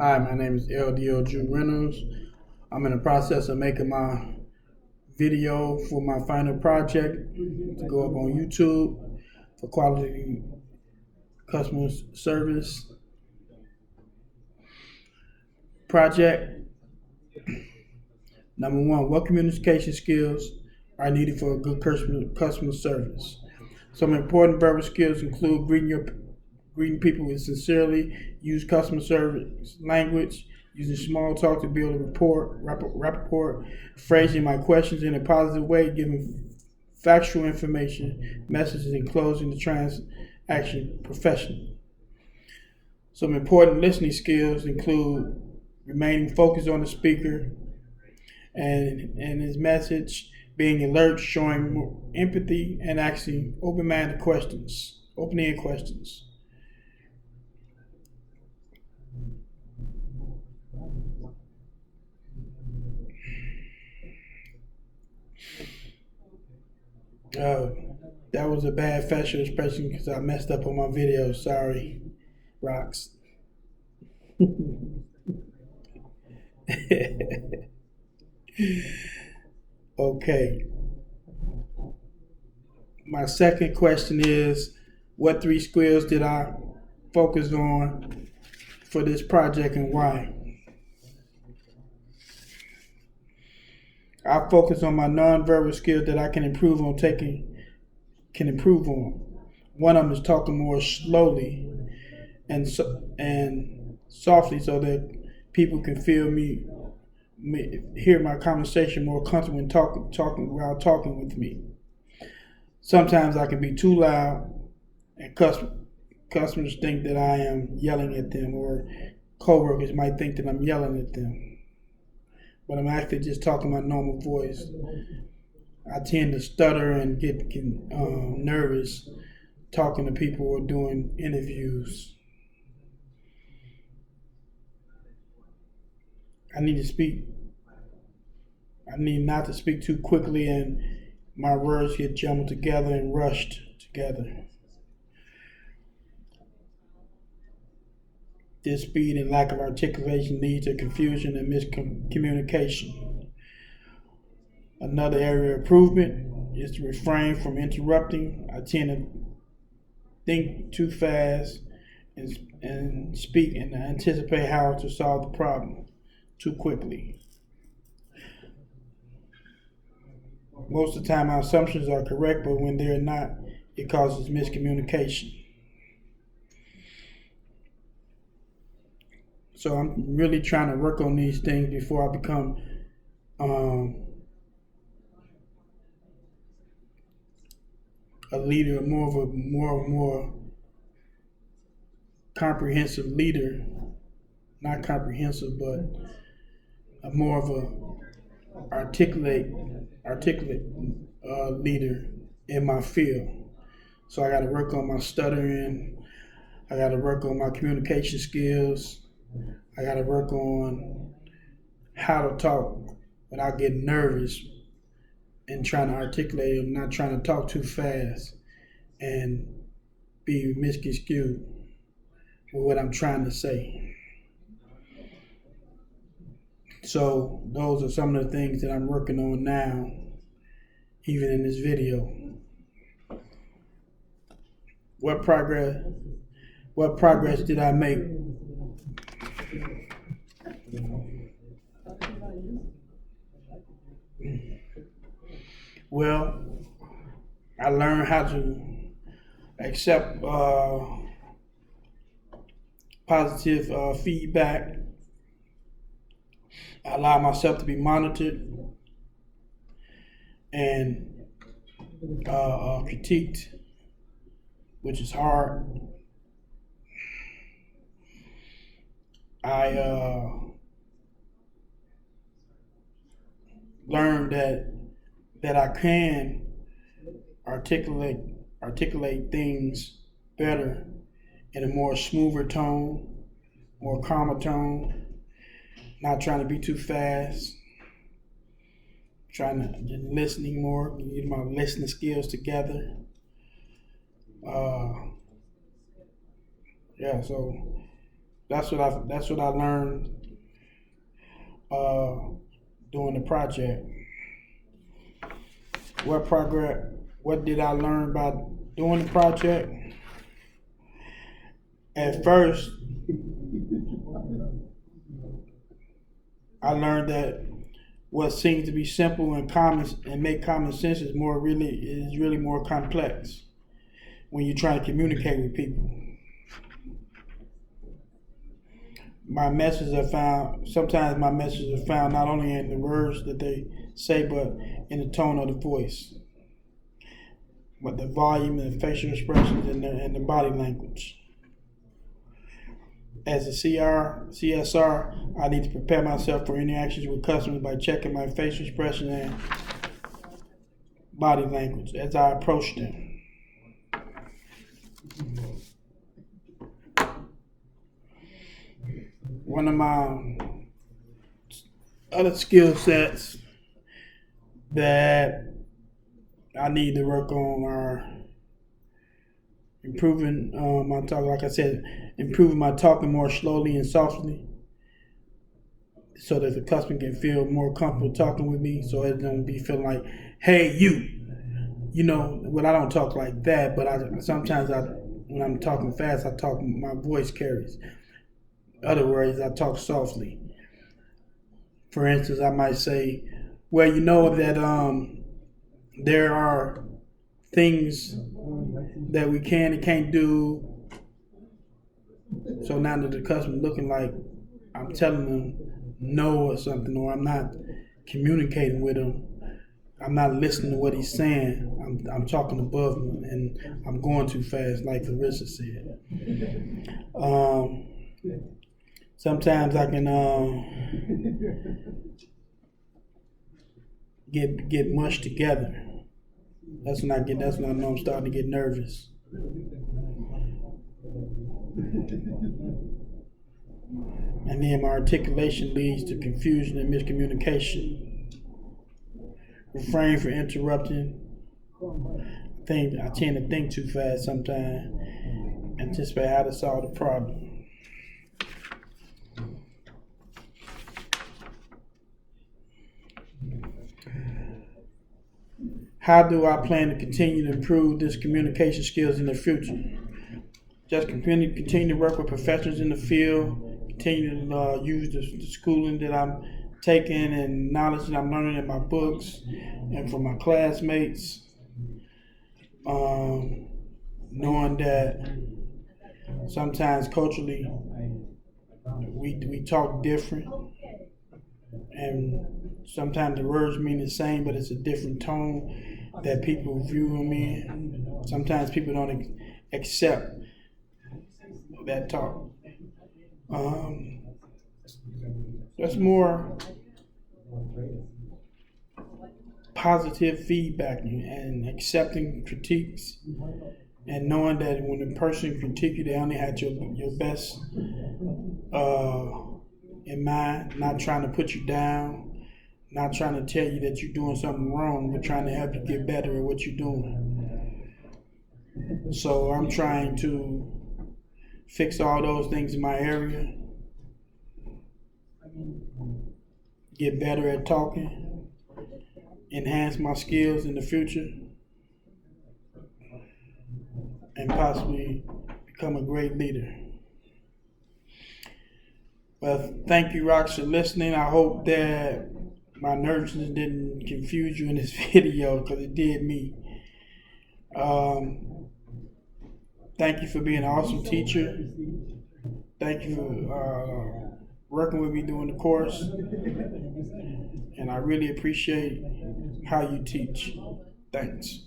Hi, my name is LDL Drew Reynolds. I'm in the process of making my video for my final project to go up on YouTube for quality customer service project. Number one, what communication skills are needed for a good customer service? Some important verbal skills include greeting people with sincerely, use customer service language, using small talk to build a rapport, phrasing my questions in a positive way, giving factual information, messages, and closing the transaction professionally. Some important listening skills include remaining focused on the speaker and his message, being alert, showing empathy, and asking open-ended questions. Uh, that was a bad facial expression because I messed up on my video. Sorry, rocks. Okay. My second question is, what three skills did I focus on for this project and why? I focus on my nonverbal skills that I can improve on. One of them is talking more slowly and softly so that people can hear my conversation more comfortable when talking with me. Sometimes I can be too loud, and customers think that I am yelling at them, or coworkers might think that I'm yelling at them, but I'm actually just talking my normal voice. I tend to stutter and get nervous talking to people or doing interviews. I need to speak. I need not to speak too quickly, and my words get jumbled together and rushed together. This speed and lack of articulation leads to confusion and miscommunication. Another area of improvement is to refrain from interrupting. I tend to think too fast and speak and anticipate how to solve the problem too quickly. Most of the time, my assumptions are correct, but when they're not, it causes miscommunication. So I'm really trying to work on these things before I become a leader, more comprehensive leader, not comprehensive, but a more of a articulate leader in my field. So I got to work on my stuttering. I got to work on my communication skills. I got to work on how to talk without getting nervous and trying to articulate and not trying to talk too fast and be misconstrued with what I'm trying to say. So those are some of the things that I'm working on now, even in this video. What progress did I make? Well, I learned how to accept positive feedback. I allow myself to be monitored and critiqued, which is hard. I learned that I can articulate things better in a more smoother tone, more calmer tone, not trying to be too fast, trying to just listening more, get my listening skills together. Yeah, so That's what I learned uh, doing the project. What did I learn by doing the project? At first, I learned that what seems to be simple and common and make common sense is really more complex when you're trying to communicate with people. Sometimes my messages are found not only in the words that they say, but in the tone of the voice, but the volume and the facial expressions and the body language. As a CSR, I need to prepare myself for interactions with customers by checking my facial expression and body language as I approach them. One of my other skill sets that I need to work on are improving my talk. Like I said, improving my talking more slowly and softly, so that the customer can feel more comfortable talking with me. So it don't be feeling like, "Hey, you." Well, I don't talk like that, but when I'm talking fast, my voice carries. Other words, I talk softly. For instance, I might say, "Well, you know that there are things that we can and can't do." So now that the customer looking like I'm telling them no or something, or I'm not communicating with him, I'm not listening to what he's saying. I'm talking above him, and I'm going too fast, like Larissa said. Sometimes I can get mushed together. That's when I know I'm starting to get nervous. And then my articulation leads to confusion and miscommunication. Refrain from interrupting. I tend to think too fast sometimes. Anticipate how to solve the problem. How do I plan to continue to improve this communication skills in the future? Just continue to work with professionals in the field, continue to use the schooling that I'm taking and knowledge that I'm learning in my books and from my classmates. Knowing that sometimes culturally we talk different, and sometimes the words mean the same, but it's a different tone that people view them in. Sometimes people don't accept that talk. That's more positive feedback and accepting critiques, and knowing that when a person critique you, they only had your best in mind, not trying to put you down, not trying to tell you that you're doing something wrong, but trying to help you get better at what you're doing. So I'm trying to fix all those things in my area, get better at talking, enhance my skills in the future, and possibly become a great leader. Well, thank you, Rox, for listening. I hope that my nervousness didn't confuse you in this video, because it did me. Thank you for being an awesome teacher. Thank you for working with me during the course. And I really appreciate how you teach. Thanks.